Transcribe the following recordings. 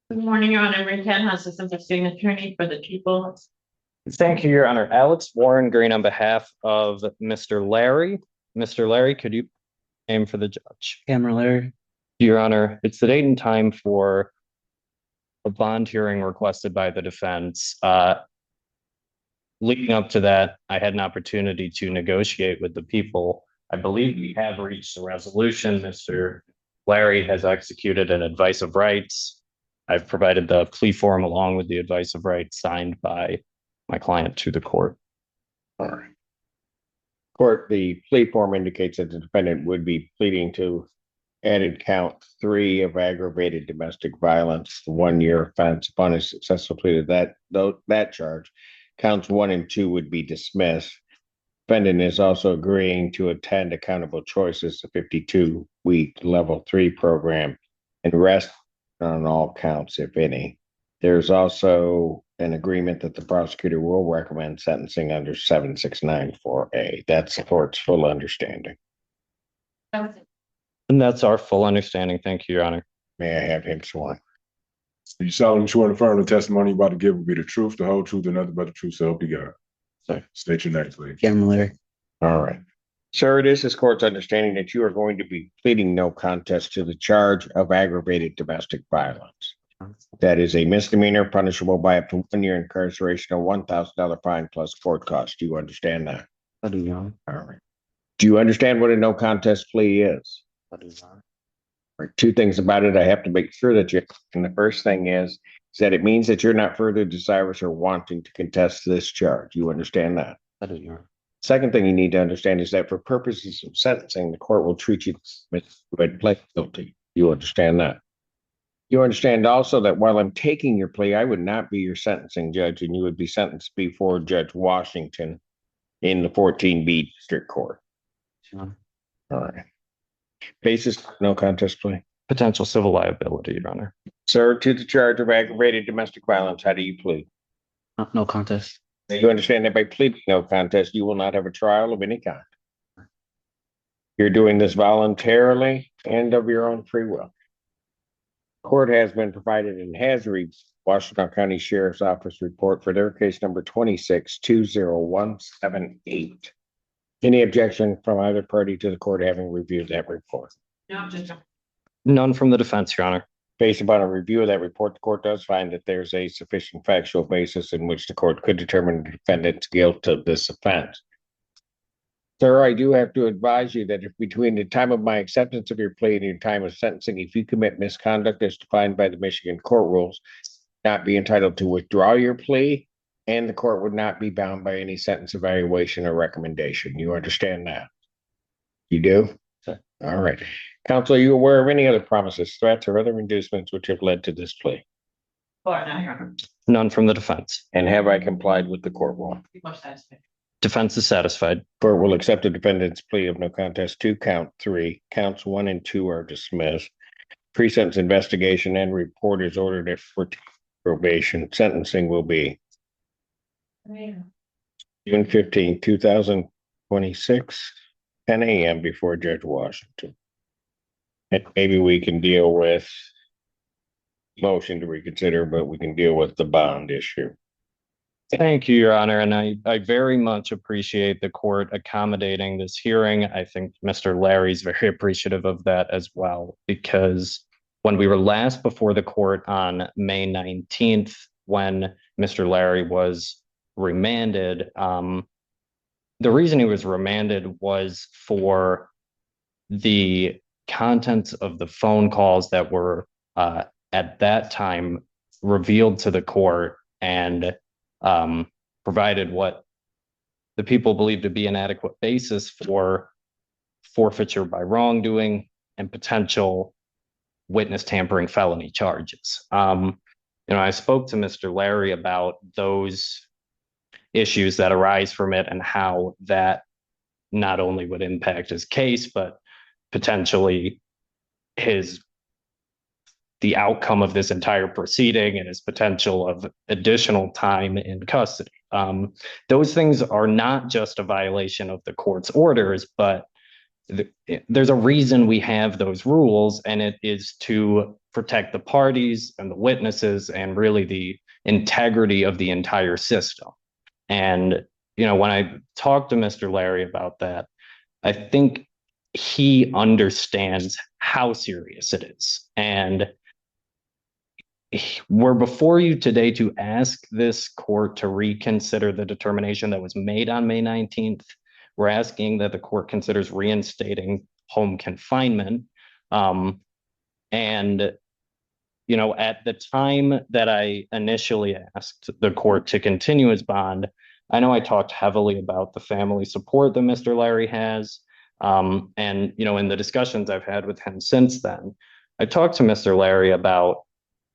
Good morning, Your Honor. Rick Ken, Assistant Prosecuting Attorney for the people. Thank you, Your Honor. Alex Warren Green on behalf of Mr. Larry. Mr. Larry, could you name for the judge? Camera Larry. Your Honor, it's the date and time for a bond hearing requested by the defense. Leading up to that, I had an opportunity to negotiate with the people. I believe we have reached a resolution. Mr. Larry has executed an advice of rights. I've provided the plea form along with the advice of rights signed by my client to the court. All right. Court, the plea form indicates that the defendant would be pleading to added count 3 of aggravated domestic violence, the 1-year offense. Upon a successful plea to that charge, counts 1 and 2 would be dismissed. Defendant is also agreeing to attend Accountable Choices, a 52-week level 3 program, and rest on all counts, if any. There's also an agreement that the prosecutor will recommend sentencing under 7694A. That's the court's full understanding. And that's our full understanding. Thank you, Your Honor. May I have him sworn? You solemnly swear to affirm the testimony you're about to give will be the truth, the whole truth, and nothing but the truth, so help you God. Sir. State your name, please. Camera Larry. All right. Sir, it is this court's understanding that you are going to be pleading no contest to the charge of aggravated domestic violence. That is a misdemeanor punishable by up to 1 year incarceration or $1,000 fine plus court costs. Do you understand that? I do, Your Honor. All right. Do you understand what a no contest plea is? I do, Your Honor. All right. 2 things about it I have to make sure that you. And the first thing is that it means that you're not further desirous or wanting to contest this charge. You understand that? I do, Your Honor. Second thing you need to understand is that for purposes of sentencing, the court will treat you as you had pled guilty. You understand that? You understand also that while I'm taking your plea, I would not be your sentencing judge, and you would be sentenced before Judge Washington in the 14B District Court. Your Honor. All right. Basis, no contest plea. Potential civil liability, Your Honor. Sir, to the charge of aggravated domestic violence, how do you plead? No contest. Now, you understand that by pleading no contest, you will not have a trial of any kind. You're doing this voluntarily and of your own free will. Court has been provided and has reached Washington County Sheriff's Office report for their case number 2620178. Any objection from either party to the court having reviewed that report? No, just None from the defense, Your Honor. Based upon a review of that report, the court does find that there's a sufficient factual basis in which the court could determine the defendant's guilt of this offense. Sir, I do have to advise you that if between the time of my acceptance of your plea and your time of sentencing, if you commit misconduct as defined by the Michigan court rules, not be entitled to withdraw your plea, and the court would not be bound by any sentence evaluation or recommendation. You understand that? You do? Sir. All right. Counsel, are you aware of any other promises, threats, or other inducements which have led to this plea? for now, Your Honor. None from the defense. And have I complied with the court rule? People are satisfied. Defense is satisfied. Court will accept the defendant's plea of no contest to count 3. Counts 1 and 2 are dismissed. Pre-sentence investigation and report is ordered at 14 probation. Sentencing will be June 15, 2026, 10 a.m. before Judge Washington. And maybe we can deal with motion to reconsider, but we can deal with the bond issue. Thank you, Your Honor. And I very much appreciate the court accommodating this hearing. I think Mr. Larry's very appreciative of that as well, because when we were last before the court on May 19th, when Mr. Larry was remanded, the reason he was remanded was for the contents of the phone calls that were at that time revealed to the court and provided what the people believe to be an adequate basis for forfeiture by wrongdoing and potential witness tampering felony charges. I spoke to Mr. Larry about those issues that arise from it and how that not only would impact his case, but potentially the outcome of this entire proceeding and his potential of additional time in custody. Those things are not just a violation of the court's orders, but there's a reason we have those rules, and it is to protect the parties and the witnesses and really the integrity of the entire system. And, when I talked to Mr. Larry about that, I think he understands how serious it is. And we're before you today to ask this court to reconsider the determination that was made on May 19th. We're asking that the court considers reinstating home confinement. And, at the time that I initially asked the court to continue his bond, I know I talked heavily about the family support that Mr. Larry has. And, in the discussions I've had with him since then, I talked to Mr. Larry about,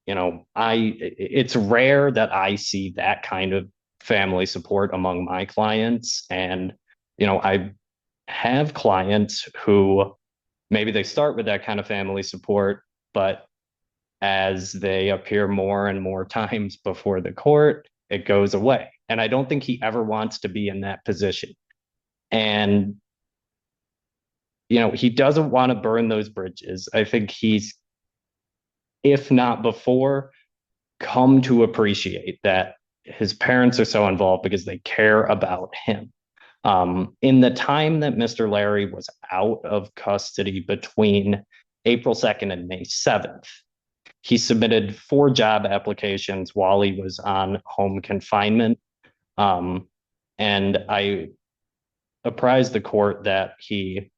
it's rare that I see that kind of family support among my clients. And, I have clients who maybe they start with that kind of family support, but as they appear more and more times before the court, it goes away. And I don't think he ever wants to be in that position. And, he doesn't want to burn those bridges. I think he's, if not before, come to appreciate that his parents are so involved because they care about him. In the time that Mr. Larry was out of custody between April 2nd and May 7th, he submitted 4 job applications while he was on home confinement. And I apprised the court that he,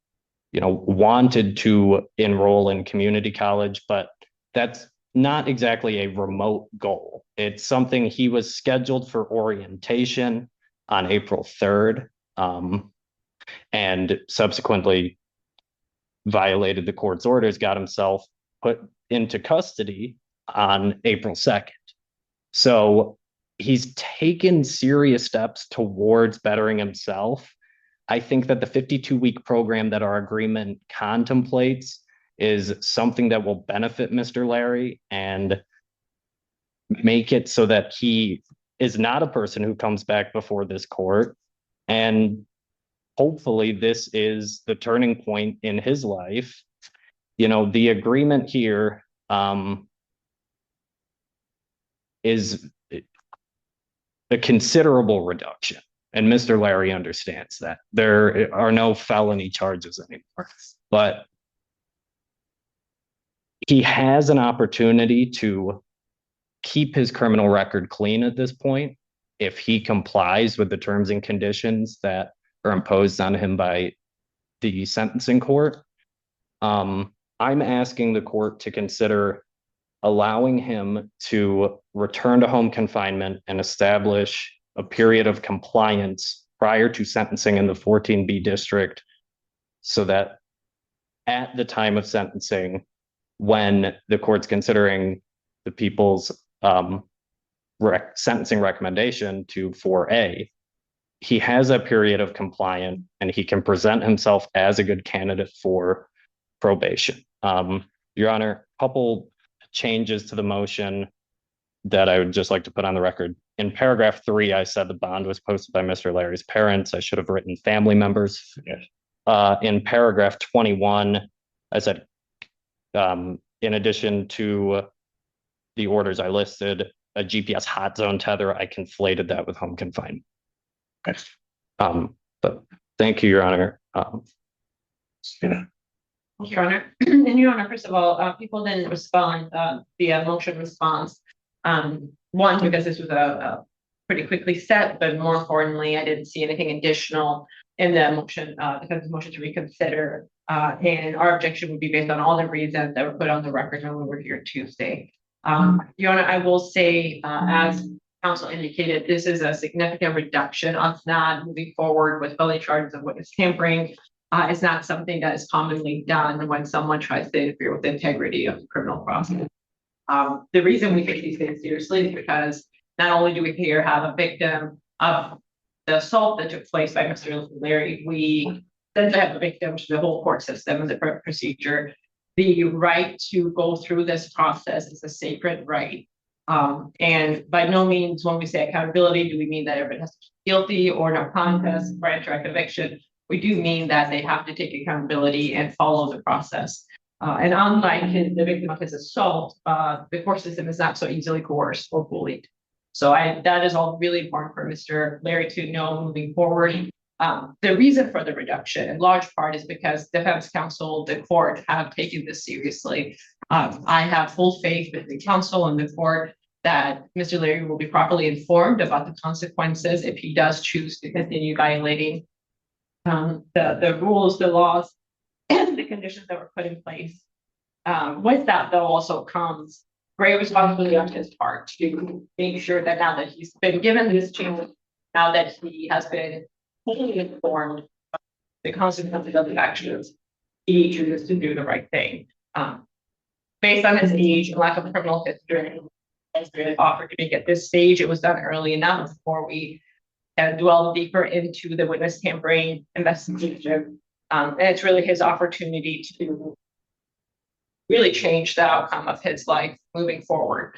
wanted to enroll in community college, but that's not exactly a remote goal. It's something he was scheduled for orientation on April 3rd, and subsequently violated the court's orders, got himself put into custody on April 2nd. So he's taken serious steps towards bettering himself. I think that the 52-week program that our agreement contemplates is something that will benefit Mr. Larry and make it so that he is not a person who comes back before this court. And hopefully this is the turning point in his life. The agreement here is a considerable reduction. And Mr. Larry understands that there are no felony charges anymore, but he has an opportunity to keep his criminal record clean at this point if he complies with the terms and conditions that are imposed on him by the sentencing court. I'm asking the court to consider allowing him to return to home confinement and establish a period of compliance prior to sentencing in the 14B district, so that at the time of sentencing, when the court's considering the people's sentencing recommendation to 4A, he has a period of compliance and he can present himself as a good candidate for probation. Your Honor, a couple changes to the motion that I would just like to put on the record. In paragraph 3, I said the bond was posted by Mr. Larry's parents. I should have written family members. Yes. In paragraph 21, I said, in addition to the orders I listed, a GPS hot zone tether, I conflated that with home confinement. Yes. But thank you, Your Honor. Your Honor, and Your Honor, first of all, people didn't respond via motion response. One, because this was a pretty quickly set, but more importantly, I didn't see anything additional in the motion, because the motion to reconsider. And our objection would be based on all the reasons that were put on the record when we were here Tuesday. Your Honor, I will say, as counsel indicated, this is a significant reduction of not moving forward with felony charges of witness tampering. It's not something that is commonly done when someone tries to interfere with the integrity of the criminal process. The reason we take these things seriously is because not only do we here have a victim of the assault that took place by Mr. Larry, we then have a victim to the whole court system and the procedure. The right to go through this process is a sacred right. And by no means, when we say accountability, do we mean that everyone has to be guilty or no contest, right, or conviction. We do mean that they have to take accountability and follow the process. And unlike the victim of his assault, the court system is not so easily coerced or bullied. So that is all really important for Mr. Larry to know moving forward. The reason for the reduction in large part is because defense counsel, the court have taken this seriously. I have full faith with the counsel and the court that Mr. Larry will be properly informed about the consequences if he does choose to continue violating the rules, the laws, and the conditions that were put in place. With that, though, also comes great responsibility on his part to make sure that now that he's been given this chance, now that he has been fully informed of the consequences of his actions, he chooses to do the right thing. Based on his age and lack of criminal history, offered to make at this stage, it was done early enough before we dwell deeper into the witness tampering investigation. And it's really his opportunity to really change the outcome of his life moving forward.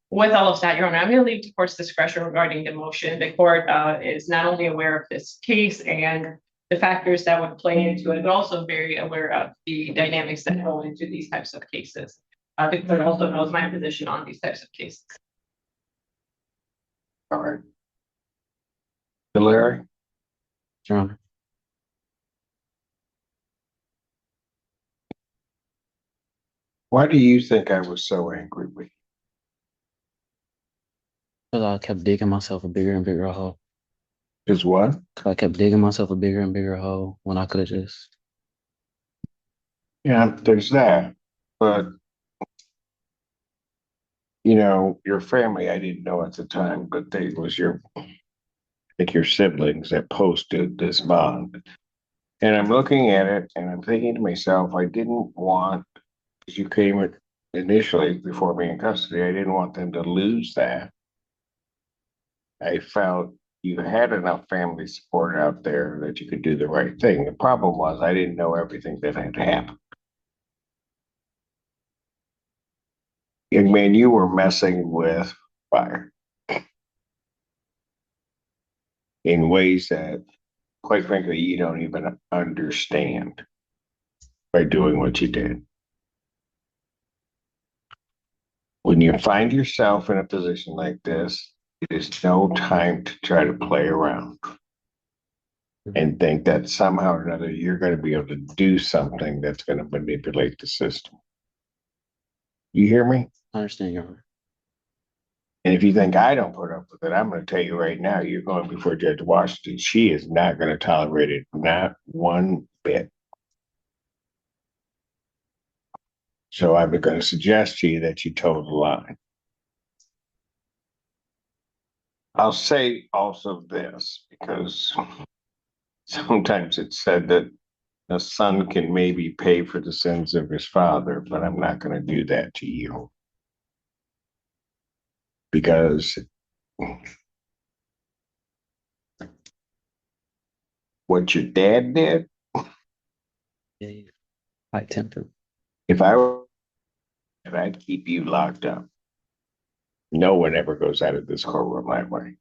With all of that, Your Honor, I'm going to leave to court's discretion regarding the motion. The court is not only aware of this case and the factors that would play into it, but also very aware of the dynamics that go into these types of cases. The court also knows my position on these types of cases. All right. Larry? Your Honor. Why do you think I was so angry with you? Because I kept digging myself a bigger and bigger hole. Is what? I kept digging myself a bigger and bigger hole when I could have just. Yeah, there's that. But, you know, your family, I didn't know at the time, but they was I think your siblings that posted this bond. And I'm looking at it and I'm thinking to myself, I didn't want, because you came initially before being in custody, I didn't want them to lose that. I felt you had enough family support out there that you could do the right thing. The problem was I didn't know everything that had happened. Young man, you were messing with fire in ways that, quite frankly, you don't even understand by doing what you did. When you find yourself in a position like this, it is no time to try to play around and think that somehow or another you're going to be able to do something that's going to manipulate the system. You hear me? I understand, Your Honor. And if you think I don't put up with it, I'm going to tell you right now, you're going before Judge Washington. She is not going to tolerate it, not one bit. So I'm going to suggest to you that you toe the line. I'll say also this, because sometimes it's said that a son can maybe pay for the sins of his father, but I'm not going to do that to you. Because what your dad did, Yeah. High temper. if I were, I'd keep you locked up. No one ever goes out of this courtroom that way.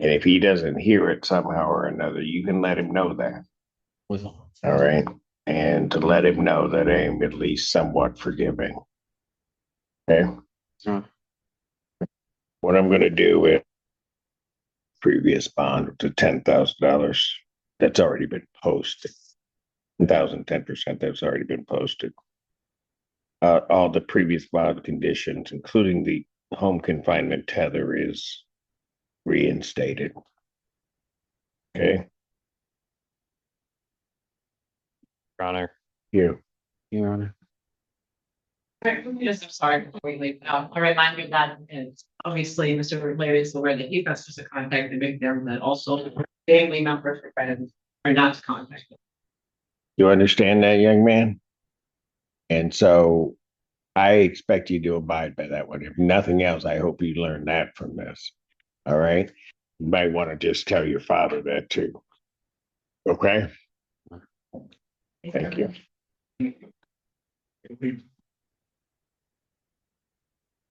And if he doesn't hear it somehow or another, you can let him know that. Well, All right. And to let him know that I'm at least somewhat forgiving. Okay. What I'm going to do is previous bond to $10,000 that's already been posted. 10% that's already been posted. All the previous bond conditions, including the home confinement tether, is reinstated. Okay. Your Honor. You. Your Honor. Yes, I'm sorry before we leave. A reminder that it's obviously Mr. Larry is aware that he has to contact the victim, that also family members or friends are not to contact them. You understand that, young man? And so I expect you to abide by that one. If nothing else, I hope you learn that from this. All right. You might want to just tell your father that too. Okay. Thank you.